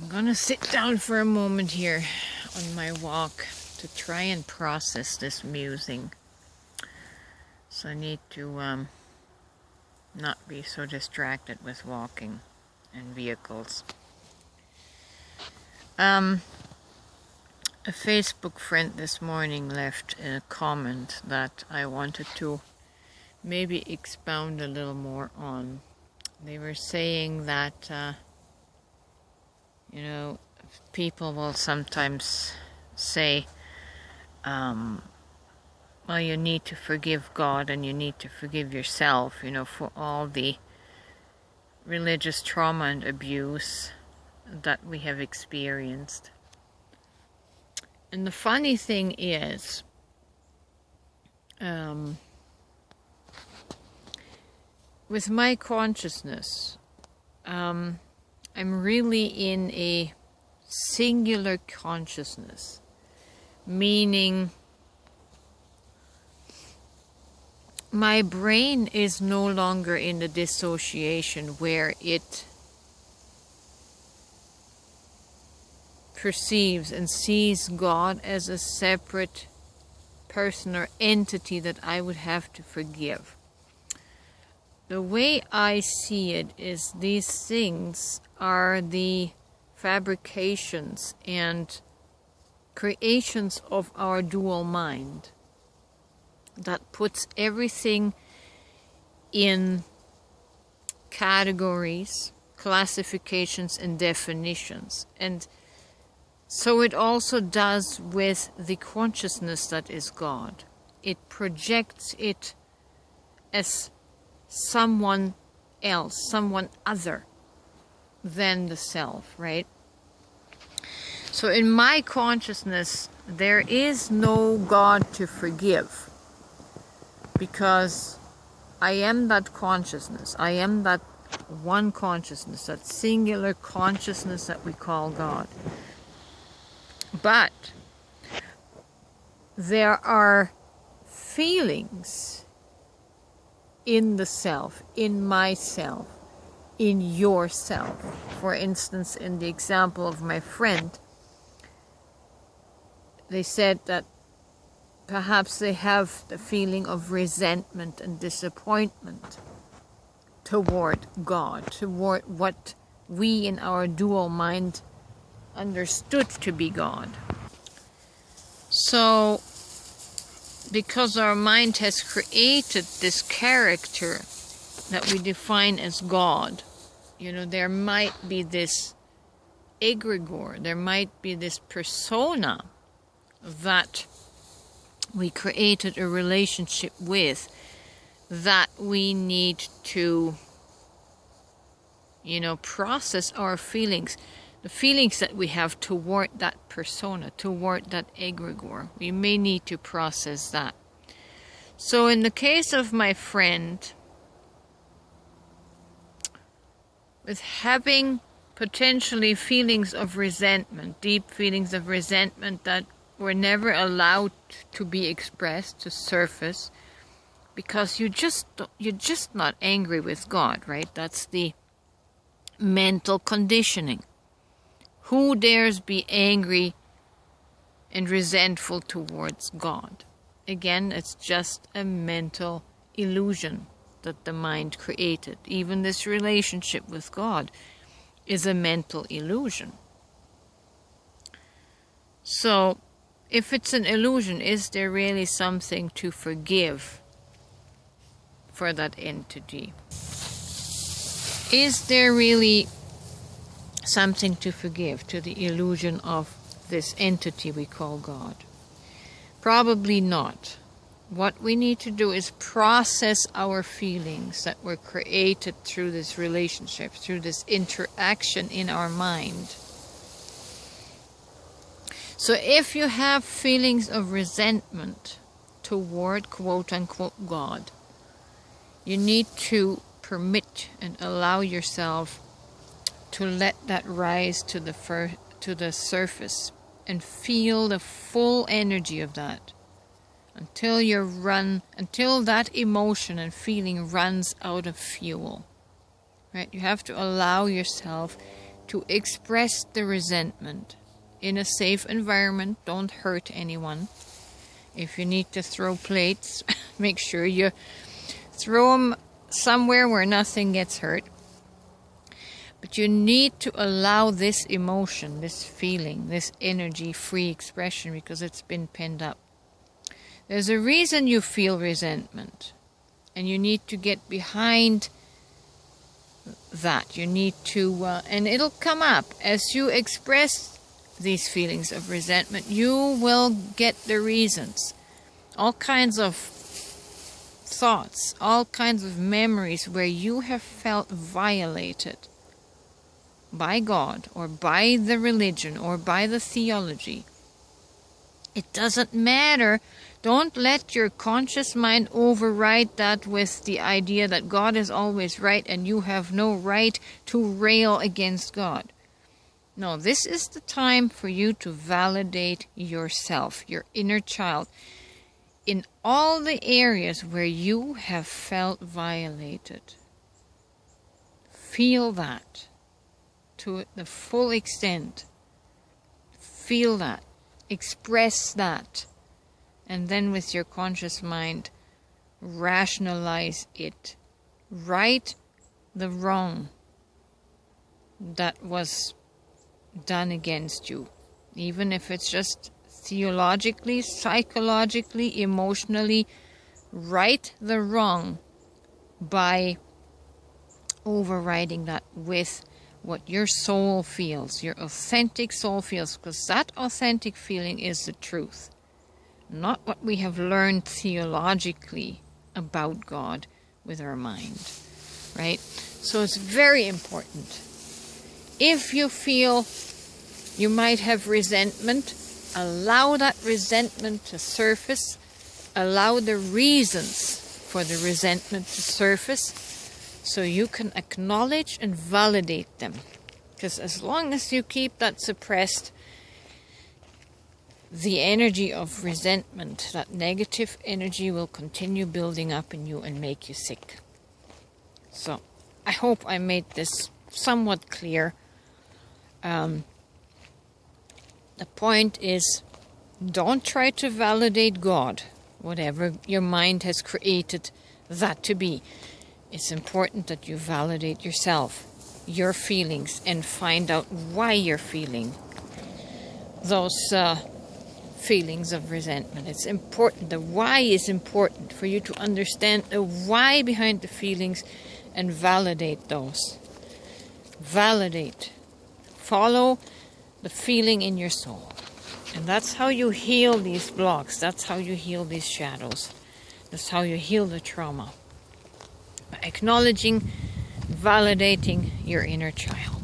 gonna sit down for a moment here on my walk to try and process this musing. So I need to not be so distracted with walking and vehicles. A Facebook friend this morning left a comment that I wanted to maybe expound a little more on. They were saying that people will sometimes say, well, you need to forgive God and you need to forgive yourself, for all the religious trauma and abuse that we have experienced. And the funny thing is, with my consciousness, I'm really in a singular consciousness, meaning my brain is no longer in the dissociation where it perceives and sees God as a separate person or entity that I would have to forgive. The way I see it is these things are the fabrications and creations of our dual mind that puts everything in categories, classifications, and definitions. And so it also does with the consciousness that is God. It projects it as someone else, someone other than the self, right? So in my consciousness, there is no God to forgive, because I am that consciousness. I am that one consciousness, that singular consciousness that we call God. But there are feelings in the self, in myself, in yourself. For instance, in the example of my friend, they said that perhaps they have the feeling of resentment and disappointment toward God, toward what we in our dual mind understood to be God. So, because our mind has created this character that we define as God, there might be this egregore, there might be this persona that we created a relationship with that we need to, process our feelings. The feelings that we have toward that persona, toward that egregore. We may need to process that. So in the case of my friend, with having potentially feelings of resentment, deep feelings of resentment that were never allowed to be expressed, to surface, because you're just not angry with God, right? That's the mental conditioning. Who dares be angry and resentful towards God? Again, it's just a mental illusion that the mind created. Even this relationship with God is a mental illusion. So, if it's an illusion, is there really something to forgive for that entity? Is there really something to forgive to the illusion of this entity we call God? Probably not. What we need to do is process our feelings that were created through this relationship, through this interaction in our mind. So if you have feelings of resentment toward quote-unquote God, you need to permit and allow yourself to let that rise to the surface and feel the full energy of that until that emotion and feeling runs out of fuel. Right? You have to allow yourself to express the resentment in a safe environment. Don't hurt anyone. If you need to throw plates, make sure you throw them somewhere where nothing gets hurt. But you need to allow this emotion, this feeling, this energy free expression, because it's been pinned up. There's a reason you feel resentment, and you need to get behind that. You need to, and it'll come up as you express these feelings of resentment. You will get the reasons, all kinds of thoughts, all kinds of memories where you have felt violated by God or by the religion or by the theology. It doesn't matter. Don't let your conscious mind override that with the idea that God is always right and you have no right to rail against God. No, this is the time for you to validate yourself, your inner child, in all the areas where you have felt violated. Feel that to the full extent. Feel that. Express that. And then with your conscious mind, rationalize it. Right the wrong that was done against you. Even if it's just theologically, psychologically, emotionally, right the wrong by overriding that with what your soul feels, your authentic soul feels, because that authentic feeling is the truth. Not what we have learned theologically about God with our mind, right? So it's very important. If you feel you might have resentment, allow that resentment to surface. Allow the reasons for the resentment to surface so you can acknowledge and validate them. Because as long as you keep that suppressed, the energy of resentment, that negative energy, will continue building up in you and make you sick. So, I hope I made this somewhat clear. The point is, don't try to validate God, whatever your mind has created that to be. It's important that you validate yourself, your feelings, and find out why you're feeling those feelings of resentment. It's important. The why is important for you to understand the why behind the feelings and validate those. Validate. Follow the feeling in your soul. And that's how you heal these blocks. That's how you heal these shadows. That's how you heal the trauma. By acknowledging, validating your inner child.